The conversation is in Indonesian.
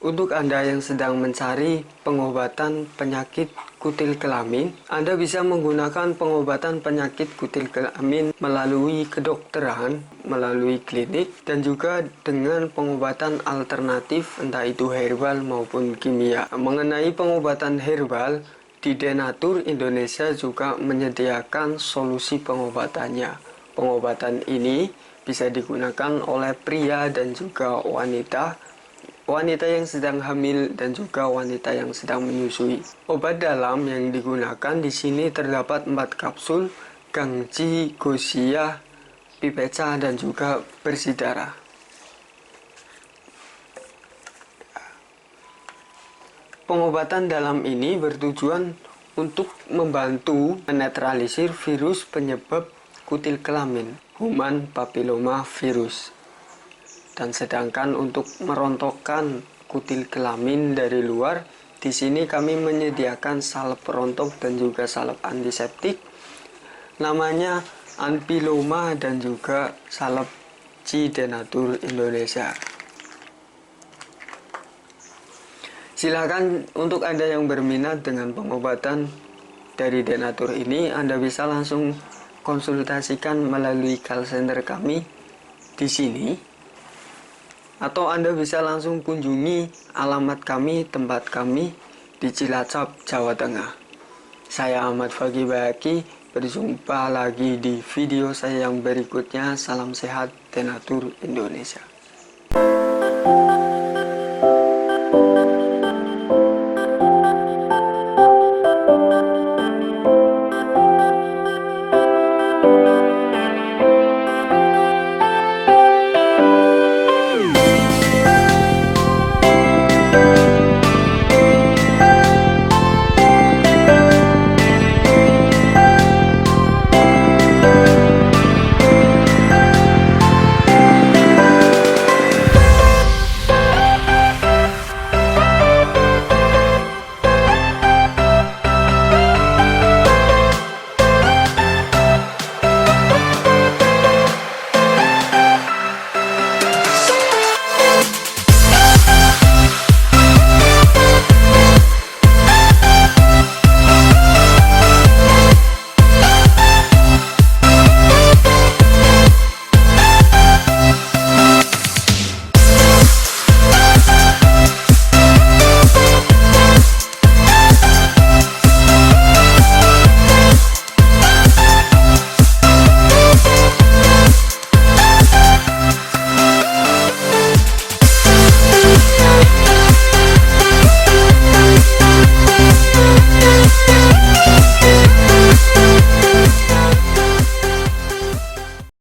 Untuk Anda yang sedang mencari pengobatan penyakit kutil kelamin, Anda bisa menggunakan pengobatan penyakit kutil kelamin melalui kedokteran, melalui klinik, dan juga dengan pengobatan alternatif entah itu herbal maupun kimia. Mengenai pengobatan herbal, di Denatur Indonesia juga menyediakan solusi pengobatannya. Pengobatan ini bisa digunakan oleh pria dan juga wanita yang sedang hamil dan juga wanita yang sedang menyusui. Obat dalam yang digunakan di sini terdapat 4 kapsul, Gangji, Gosia, Pipeca, dan juga bersih darah. Pengobatan dalam ini bertujuan untuk membantu menetralisir virus penyebab kutil kelamin, human papilloma virus. Dan sedangkan untuk merontokkan kutil kelamin dari luar, di sini kami menyediakan salep perontok dan juga salep antiseptik. Namanya Anpiloma dan juga salep C Denatur Indonesia. Silakan untuk Anda yang berminat dengan pengobatan dari Denatur ini, Anda bisa langsung konsultasikan melalui call center kami di sini. Atau Anda bisa langsung kunjungi alamat kami, tempat kami di Cilacap, Jawa Tengah. Saya Ahmad Fagi Bayaki, berjumpa lagi di video saya yang berikutnya. Salam sehat, Denatur Indonesia.